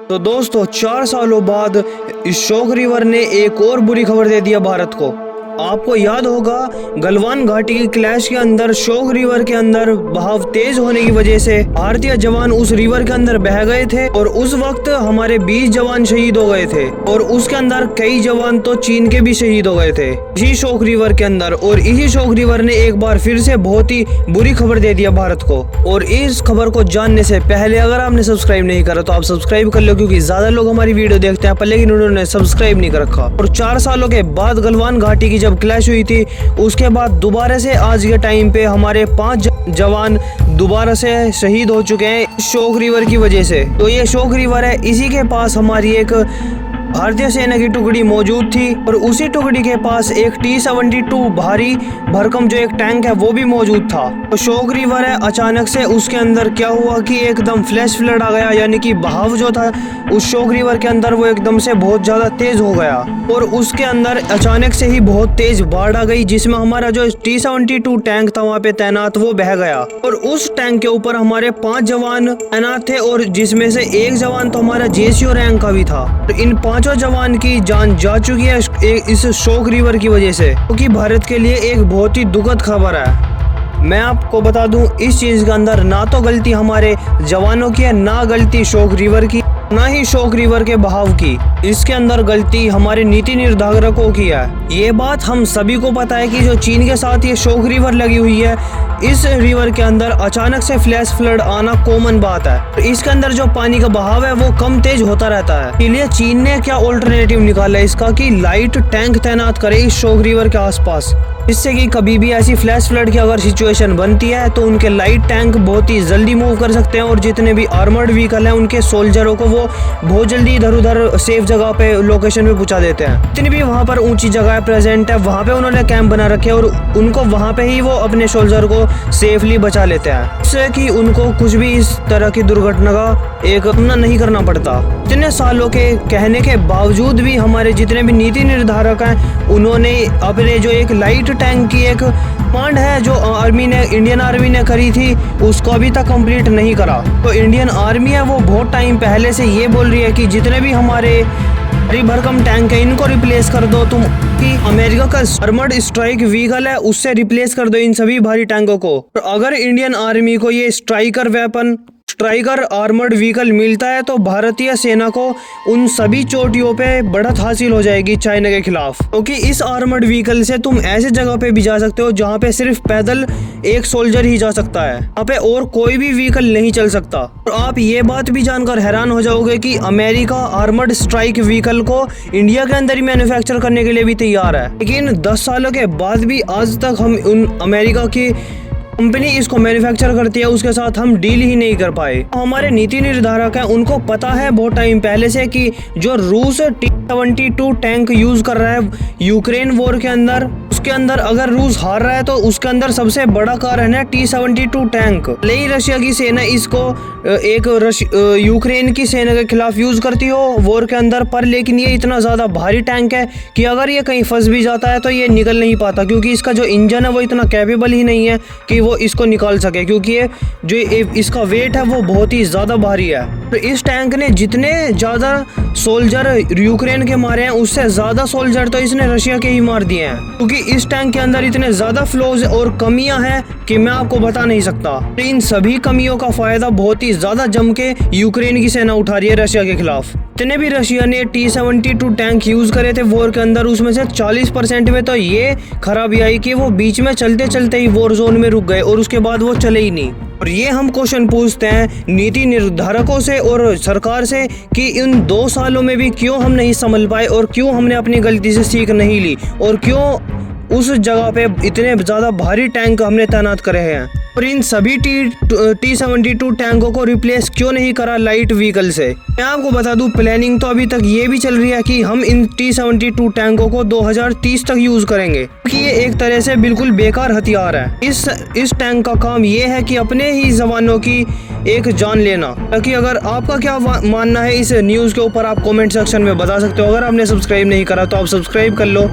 तो दोस्तों 4 सालों बाद इस शोक रिवर ने एक और बुरी खबर दे दिया भारत को। आपको याद होगा गलवान घाटी की क्लैश के अंदर शोक रिवर के अंदर बहाव तेज होने की वजह से भारतीय जवान उस रिवर के अंदर बह गए थे और उस वक्त हमारे 20 जवान शहीद हो गए थे और उसके अंदर कई जवान तो चीन के भी शहीद हो गए थे इसी शोक रिवर के अंदर। और इसी शोक रिवर ने एक बार फिर से बहुत ही बुरी खबर दे दिया भारत को। और इस खबर को जानने से पहले अगर आपने सब्सक्राइब नहीं करा तो आप सब्सक्राइब कर लो, क्योंकि ज्यादा लोग हमारी वीडियो देखते हैं पर लेकिन उन्होंने सब्सक्राइब नहीं कर रखा। और 4 सालों के बाद गलवान घाटी की जब क्लैश हुई थी उसके बाद दोबारा से आज के टाइम पे हमारे 5 जवान दोबारा से शहीद हो चुके हैं शोक रिवर की वजह से। तो ये शोक रिवर है, इसी के पास हमारी एक भारतीय सेना की टुकड़ी मौजूद थी और उसी टुकड़ी के पास एक T-72 भारी भरकम जो एक टैंक है वो भी मौजूद था। तो शोक रिवर है, अचानक से उसके अंदर क्या हुआ कि एकदम फ्लैश फ्लड आ गया, यानी कि बहाव जो था उस शोक रिवर के अंदर वो एकदम से बहुत ज्यादा तेज हो गया और उसके अंदर अचानक से ही बहुत तेज बाढ़ आ गई, जिसमें हमारा जो T-72 टैंक था वहाँ पे तैनात वो बह गया और उस टैंक के ऊपर हमारे 5 जवान तैनात थे और जिसमें से एक जवान तो हमारा JCO रैंक का भी था। तो इन 5 जवान की जान जा चुकी है इस शोक रिवर की वजह से, क्योंकि भारत के लिए एक बहुत ही दुखद खबर है। मैं आपको बता दूं इस चीज के अंदर ना तो गलती हमारे जवानों की है, ना गलती शोक रिवर की, ना ही शोक रिवर के बहाव की। इसके अंदर गलती हमारे नीति निर्धारकों की है। ये बात हम सभी को पता है कि जो चीन के साथ ये शोक रिवर लगी हुई है, इस रिवर के अंदर अचानक से फ्लैश फ्लड आना कॉमन बात है। इसके अंदर जो पानी का बहाव है वो कम तेज होता रहता है। इसलिए चीन ने क्या ऑल्टरनेटिव निकाला इसका कि लाइट टैंक तैनात करे इस शोक रिवर के आसपास, इससे कि कभी भी ऐसी फ्लैश फ्लड की अगर सिचुएशन बनती है तो उनके लाइट टैंक बहुत ही जल्दी मूव कर सकते हैं और जितने भी आर्मर्ड व्हीकल हैं उनके सोल्जरों को वो बहुत जल्दी इधर उधर सेफ जगह पे लोकेशन पे पहुंचा देते हैं। जितनी भी वहाँ पर ऊंची जगह प्रेजेंट है वहाँ पे उन्होंने कैंप बना रखे और उनको वहाँ पे ही वो अपने सोल्जर को सेफली बचा लेते हैं, इससे कि उनको कुछ भी इस तरह की दुर्घटना का एक सामना नहीं करना पड़ता। इतने सालों के कहने के बावजूद भी हमारे जितने भी नीति निर्धारक हैं उन्होंने अपने जो एक लाइट टैंक की एक डिमांड है जो इंडियन आर्मी ने करी थी उसको अभी तक कंप्लीट नहीं करा। तो इंडियन आर्मी है वो बहुत टाइम पहले से ये बोल रही है कि जितने भी हमारे भरकम टैंक है इनको रिप्लेस कर दो तुम, कि अमेरिका का आर्मर्ड स्ट्राइक व्हीकल है उससे रिप्लेस कर दो इन सभी भारी टैंकों को। और अगर इंडियन आर्मी को ये स्ट्राइकर आर्मर्ड व्हीकल मिलता है तो भारतीय सेना को उन सभी चोटियों पे बढ़त हासिल हो जाएगी चाइना के खिलाफ, क्योंकि इस आर्मर्ड व्हीकल से तुम ऐसे जगह पे भी जा सकते हो जहाँ पे सिर्फ पैदल एक सोल्जर ही जा सकता है, वहाँ पे और कोई भी व्हीकल नहीं चल सकता। और आप ये बात भी जानकर हैरान हो जाओगे कि अमेरिका आर्मर्ड स्ट्राइक व्हीकल को इंडिया के अंदर ही मैन्युफैक्चर करने के लिए भी तैयार है, लेकिन 10 सालों के बाद भी आज तक हम उन अमेरिका की कंपनी इसको मैन्युफैक्चर करती है उसके साथ हम डील ही नहीं कर पाए। हमारे नीति निर्धारक हैं उनको पता है बहुत टाइम पहले से कि जो रूस T-72 टैंक यूज कर रहा है यूक्रेन वॉर के अंदर, उसके अंदर अगर रूस हार रहा है तो उसके अंदर सबसे बड़ा कारण है T-72 टैंक। लेकिन रशिया की सेना इसको यूक्रेन की सेना के खिलाफ यूज करती हो वॉर के अंदर, पर लेकिन ये इतना ज्यादा भारी टैंक है कि अगर ये कहीं फंस भी जाता है तो ये निकल नहीं पाता, क्योंकि इसका जो इंजन है वो इतना कैपेबल ही नहीं है कि वो इसको निकाल सके, क्योंकि ये जो इसका वेट है वो बहुत ही ज्यादा भारी है। तो इस टैंक ने जितने ज्यादा सोल्जर यूक्रेन के मारे हैं उससे ज्यादा सोल्जर तो इसने रशिया के ही मार दिए हैं, क्योंकि इस टैंक के अंदर इतने ज्यादा फ्लॉज और कमियां हैं कि मैं आपको बता नहीं सकता। तो इन सभी कमियों का फायदा बहुत ही ज्यादा जम के यूक्रेन की सेना उठा रही है रशिया के खिलाफ। जितने भी रशिया ने T-72 टैंक यूज करे थे वॉर के अंदर उसमें से 40% में तो ये खराबी आई कि वो बीच में चलते चलते ही वॉर जोन में रुक गए और उसके बाद वो चले ही नहीं। और ये हम क्वेश्चन पूछते हैं नीति निर्धारकों से और सरकार से कि इन 2 सालों में भी क्यों हम नहीं संभल पाए और क्यों हमने अपनी गलती से सीख नहीं ली और क्यों उस जगह पे इतने ज्यादा भारी टैंक हमने तैनात करे हैं और इन सभी T-72 टैंकों को रिप्लेस क्यों नहीं करा लाइट व्हीकल से। मैं आपको बता दूं प्लानिंग तो अभी तक ये भी चल रही है कि हम इन T-72 टैंकों को 2030 तक यूज करेंगे, क्योंकि ये एक तरह से बिल्कुल बेकार हथियार है। इस टैंक का काम ये है कि अपने ही जवानों की एक जान लेना। ताकि अगर आपका क्या मानना है इस न्यूज के ऊपर आप कमेंट सेक्शन में बता सकते हो। अगर आपने सब्सक्राइब नहीं करा तो आप सब्सक्राइब कर लो।